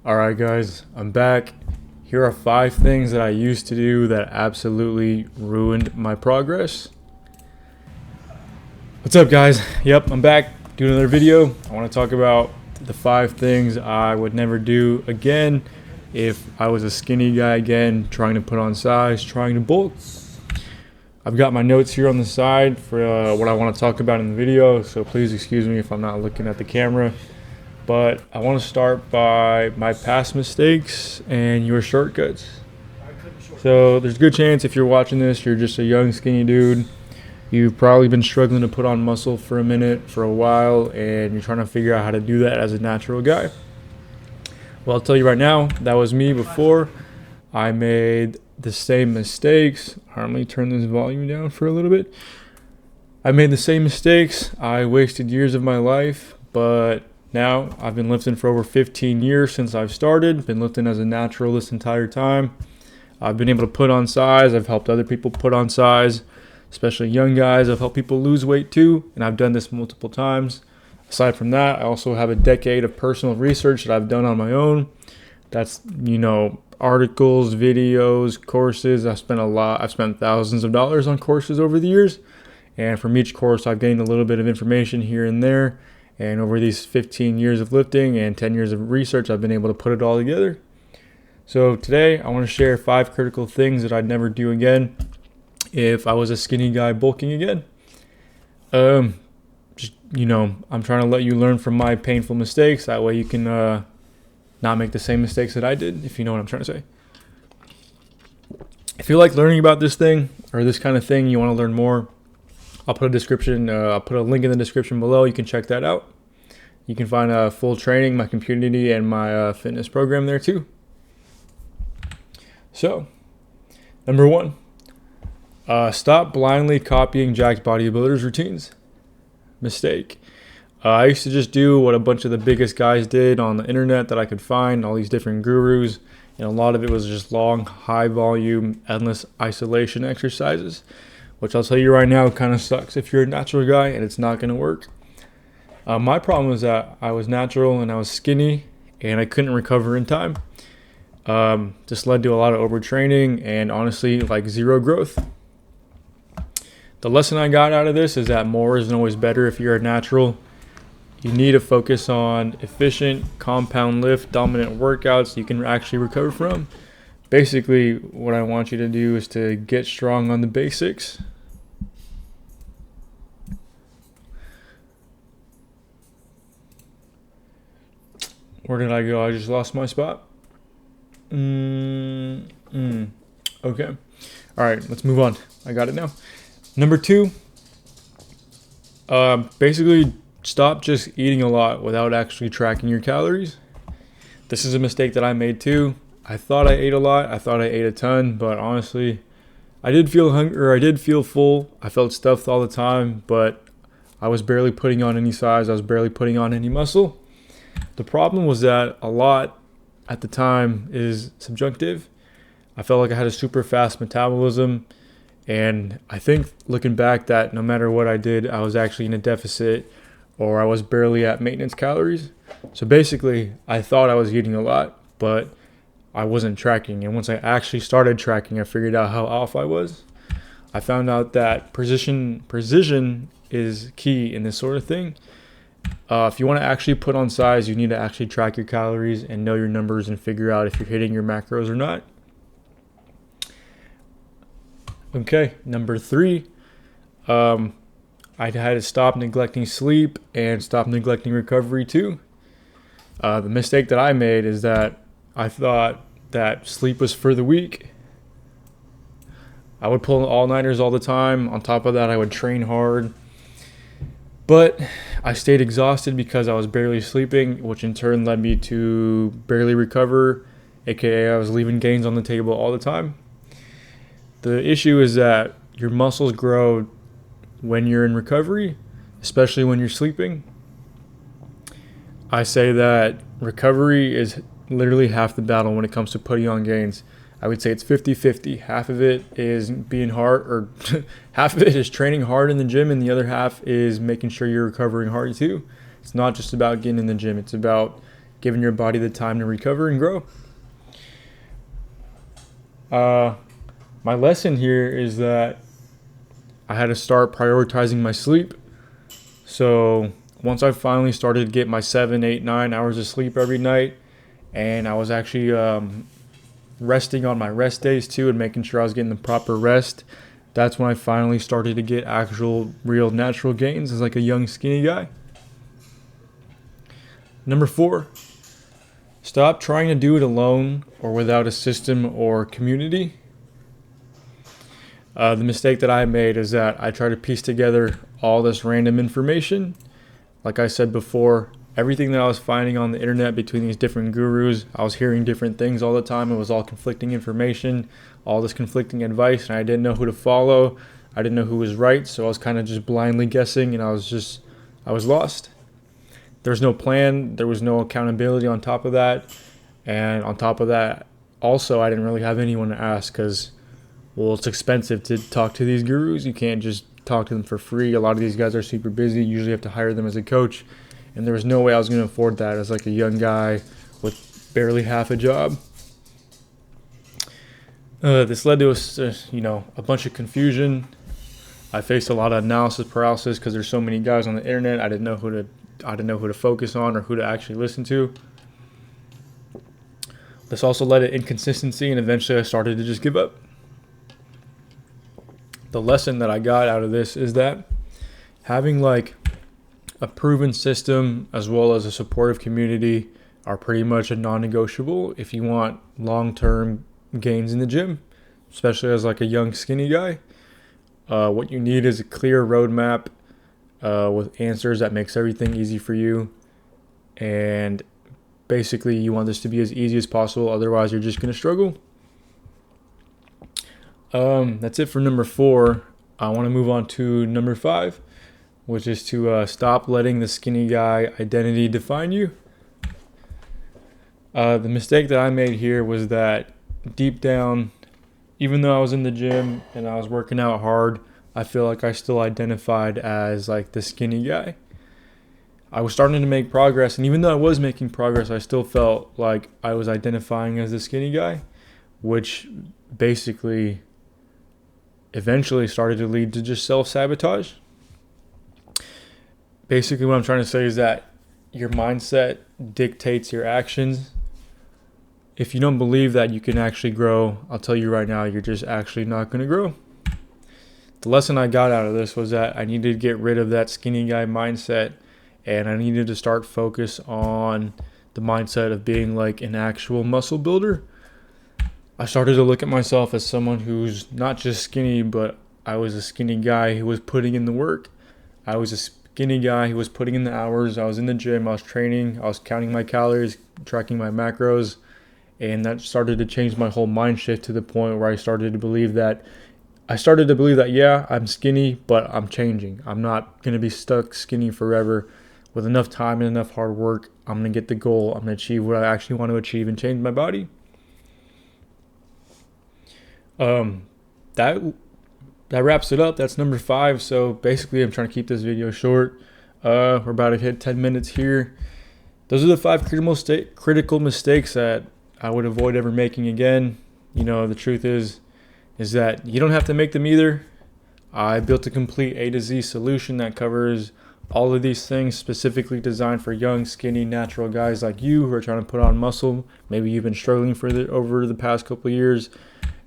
Alright guys, I'm back. Here are 5 things that I used to do that absolutely ruined my progress. What's up guys? Yep, I'm back doing another video. I want to talk about the 5 things I would never do again if I was a skinny guy again, trying to put on size, trying to bulk. I've got my notes here on the side for what I want to talk about in the video, so please excuse me if I'm not looking at the camera. But I want to start by my past mistakes and your shortcuts. So there's a good chance if you're watching this, you're just a young skinny dude. You've probably been struggling to put on muscle for a minute, for a while, and you're trying to figure out how to do that as a natural guy. Well, I'll tell you right now, that was me before. I made the same mistakes. Let me turn this volume down for a little bit. I made the same mistakes. I wasted years of my life, but now I've been lifting for over 15 years since I've started. Been lifting as a natural this entire time. I've been able to put on size. I've helped other people put on size, especially young guys. I've helped people lose weight too, and I've done this multiple times. Aside from that, I also have a decade of personal research that I've done on my own. That's, articles, videos, courses. I've spent thousands of dollars on courses over the years. And from each course, I've gained a little bit of information here and there. And over these 15 years of lifting and 10 years of research, I've been able to put it all together. So today, I want to share 5 critical things that I'd never do again if I was a skinny guy bulking again. I'm trying to let you learn from my painful mistakes. That way you can not make the same mistakes that I did, if you know what I'm trying to say. If you like learning about this thing or this kind of thing, you want to learn more, I'll put a link in the description below. You can check that out. You can find a full training, my community, and my fitness program there too. So, number 1, stop blindly copying jacked bodybuilders' routines. Mistake. I used to just do what a bunch of the biggest guys did on the internet that I could find, all these different gurus, and a lot of it was just long, high volume, endless isolation exercises, which I'll tell you right now kind of sucks if you're a natural guy and it's not going to work. My problem was that I was natural and I was skinny and I couldn't recover in time. This led to a lot of overtraining and honestly zero growth. The lesson I got out of this is that more isn't always better if you're a natural. You need to focus on efficient, compound lift, dominant workouts you can actually recover from. Basically, what I want you to do is to get strong on the basics. Where did I go? I just lost my spot. Okay. All right, let's move on. I got it now. Number 2, basically stop just eating a lot without actually tracking your calories. This is a mistake that I made too. I thought I ate a lot. I thought I ate a ton, but honestly, I did feel hungry, or I did feel full. I felt stuffed all the time, but I was barely putting on any size. I was barely putting on any muscle. The problem was that a lot at the time is subjunctive. I felt like I had a super fast metabolism, and I think looking back that no matter what I did, I was actually in a deficit or I was barely at maintenance calories. So basically, I thought I was eating a lot, but I wasn't tracking. And once I actually started tracking, I figured out how off I was. I found out that precision is key in this sort of thing. If you want to actually put on size, you need to actually track your calories and know your numbers and figure out if you're hitting your macros or not. Okay, number 3, I had to stop neglecting sleep and stop neglecting recovery too. The mistake that I made is that I thought that sleep was for the weak. I would pull all-nighters all the time. On top of that, I would train hard. But I stayed exhausted because I was barely sleeping, which in turn led me to barely recover, aka I was leaving gains on the table all the time. The issue is that your muscles grow when you're in recovery, especially when you're sleeping. I say that recovery is literally half the battle when it comes to putting on gains. I would say it's 50-50. Half of it is being hard, or half of it is training hard in the gym, and the other half is making sure you're recovering hard too. It's not just about getting in the gym. It's about giving your body the time to recover and grow. My lesson here is that I had to start prioritizing my sleep. So once I finally started to get my 7, 8, 9 hours of sleep every night, and I was actually resting on my rest days too and making sure I was getting the proper rest, that's when I finally started to get actual real natural gains as like a young skinny guy. Number 4, stop trying to do it alone or without a system or community. The mistake that I made is that I tried to piece together all this random information. Like I said before, everything that I was finding on the internet between these different gurus, I was hearing different things all the time. It was all conflicting information, all this conflicting advice, and I didn't know who to follow. I didn't know who was right, so I was kind of just blindly guessing, and I was lost. There was no plan. There was no accountability on top of that. And on top of that, also, I didn't really have anyone to ask because, well, it's expensive to talk to these gurus. You can't just talk to them for free. A lot of these guys are super busy. You usually have to hire them as a coach. And there was no way I was going to afford that as like a young guy with barely half a job. This led to a bunch of confusion. I faced a lot of analysis paralysis because there's so many guys on the internet. I didn't know who to focus on or who to actually listen to. This also led to inconsistency, and eventually I started to just give up. The lesson that I got out of this is that having like a proven system as well as a supportive community are pretty much a non-negotiable if you want long-term gains in the gym, especially as like a young skinny guy. What you need is a clear roadmap with answers that makes everything easy for you, and basically you want this to be as easy as possible, otherwise you're just going to struggle. That's it for number 4. I want to move on to number 5, which is to stop letting the skinny guy identity define you. The mistake that I made here was that deep down, even though I was in the gym and I was working out hard, I feel like I still identified as like the skinny guy. I was starting to make progress, and even though I was making progress, I still felt like I was identifying as the skinny guy, which basically eventually started to lead to just self-sabotage. Basically what I'm trying to say is that your mindset dictates your actions. If you don't believe that you can actually grow, I'll tell you right now, you're just actually not going to grow. The lesson I got out of this was that I needed to get rid of that skinny guy mindset, and I needed to start focus on the mindset of being like an actual muscle builder. I started to look at myself as someone who's not just skinny, but I was a skinny guy who was putting in the work. I was a skinny guy who was putting in the hours. I was in the gym, I was training, I was counting my calories, tracking my macros, and that started to change my whole mind shift to the point where I started to believe that, yeah, I'm skinny, but I'm changing. I'm not going to be stuck skinny forever. With enough time and enough hard work, I'm going to get the goal. I'm going to achieve what I actually want to achieve and change my body. That wraps it up. That's number 5. So basically, I'm trying to keep this video short. We're about to hit 10 minutes here. Those are the 5 critical mistakes that I would avoid ever making again. You know, the truth is that you don't have to make them either. I built a complete A to Z solution that covers all of these things, specifically designed for young, skinny, natural guys like you who are trying to put on muscle. Maybe you've been struggling over the past couple of years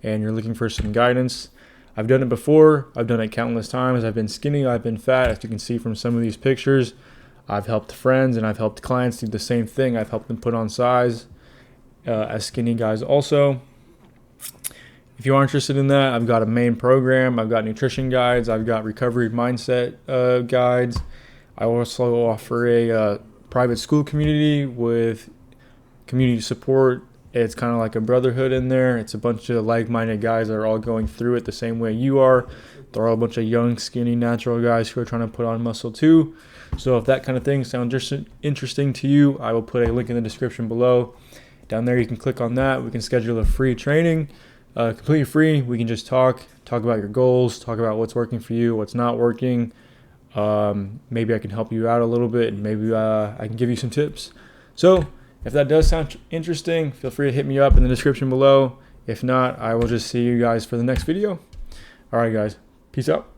and you're looking for some guidance. I've done it before. I've done it countless times. I've been skinny. I've been fat. As you can see from some of these pictures, I've helped friends and I've helped clients do the same thing. I've helped them put on size as skinny guys also. If you are interested in that, I've got a main program. I've got nutrition guides. I've got recovery mindset guides. I also offer a private school community with community support. It's kind of like a brotherhood in there. It's a bunch of like-minded guys that are all going through it the same way you are. They're all a bunch of young, skinny, natural guys who are trying to put on muscle too. So if that kind of thing sounds interesting to you, I will put a link in the description below. Down there you can click on that. We can schedule a free training, completely free. We can just talk about your goals, talk about what's working for you, what's not working. Maybe I can help you out a little bit, and maybe I can give you some tips. So If that does sound interesting, feel free to hit me up in the description below. If not, I will just see you guys for the next video. All right, guys. Peace out.